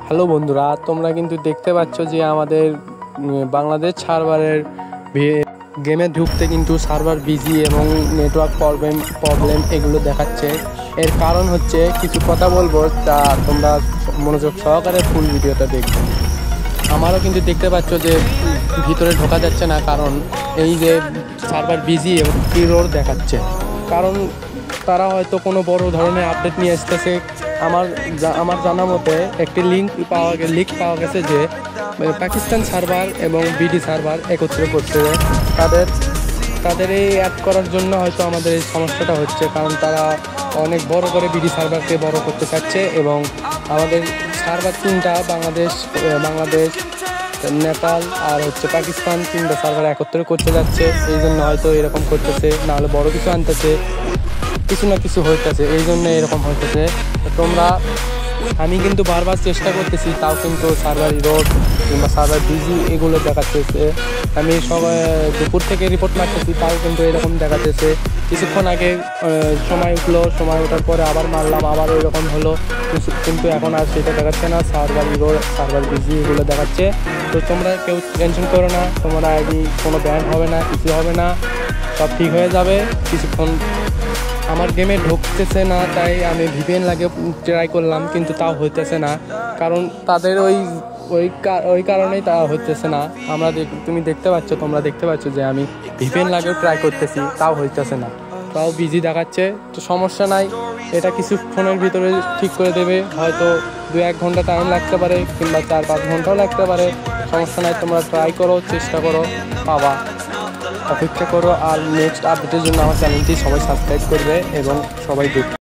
Hello বন্ধুরা, তোমরা কিন্তু দেখতে পাচ্ছ যে আমাদের বাংলাদেশ সার্ভারের গেমে ঢুকতে কিন্তু সার্ভার বিজি এবং নেটওয়ার্ক প্রবলেম এগুলো দেখাচ্ছে। এর কারণ হচ্ছে কিছু কথা বলবো, তা তোমরা মনোযোগ সহকারে ফুল ভিডিওটা দেখবে। আমারও কিন্তু দেখতে পাচ্ছ যে ভিতরে ঢোকা যাচ্ছে না, কারণ এই যে সার্ভার বিজি এবং এরর দেখাচ্ছে। কারণ তারা হয়তো কোনো বড় ধরনের আপডেট নিয়ে আসতেছে। আমার জানা মতে একটি লিক পাওয়া গেছে যে পাকিস্তান সার্ভার এবং বিডি সার্ভার একত্রে করছে। তাদের এই অ্যাড করার জন্য হয়তো আমাদের এই সমস্যাটা হচ্ছে, কারণ তারা অনেক বড় করে বিডি সার্ভারকে বড় করতে চাচ্ছে এবং আমাদের সার্ভার তিনটা বাংলাদেশ নেপাল আর পাকিস্তান তিনটা সার্ভার একত্রে করতে যাচ্ছে। এই জন্য হয়তো এরকম করতেছে, নাহলে বড় কিছু আনতেছে, কিছু না কিছু হইতেছে, এই জন্য এরকম হইতেছে। আমি কিন্তু বারবার চেষ্টা করতেছি, তাও কিন্তু সার্ভার রোড কিংবা সার্ভার বিজি এগুলো দেখাচ্ছে। আমি দুপুর থেকে রিপোর্ট মারতেছি, তাও কিন্তু এরকম দেখাচ্ছে। কিছুক্ষণ আগে সময় ওঠার পরে আবার মারলাম, আবার এরকম হলো, কিন্তু এখন আর সেটা দেখাচ্ছে না। সার্ভার রোড সার্ভার বিজি এগুলো দেখাচ্ছে। তো তোমরা কেউ টেনশন করো না, তোমরা আইডি কোনো ব্যান হবে না, কিছু হবে না, সব ঠিক হয়ে যাবে। কিছুক্ষণ আমার গেমে ঢুকতেছে না, তাই আমি ভিপিএন লাগিয়ে ট্রাই করলাম, কিন্তু তাও হইতেছে না। কারণ তাদের ওই কারণেই তা হইতেছে না। তোমরা দেখতে পাচ্ছ যে আমি ভিপিএন লাগিয়েও ট্রাই করতেছি, তাও হইতেছে না, তাও বিজি দেখাচ্ছে। তো সমস্যা নাই, এটা কিছুক্ষণের ভিতরে ঠিক করে দেবে। হয়তো 2-1 ঘন্টা টাইম লাগতে পারে, কিংবা 4-5 ঘন্টাও লাগতে পারে। সমস্যা নাই, তোমরা ট্রাই করো, চেষ্টা করো, পাবা। অপেক্ষা করো, আর নেক্সট আপডেটের জন্য আমার চ্যানেলটি সবাই সাবস্ক্রাইব করবে এবং সবাই দেখবে।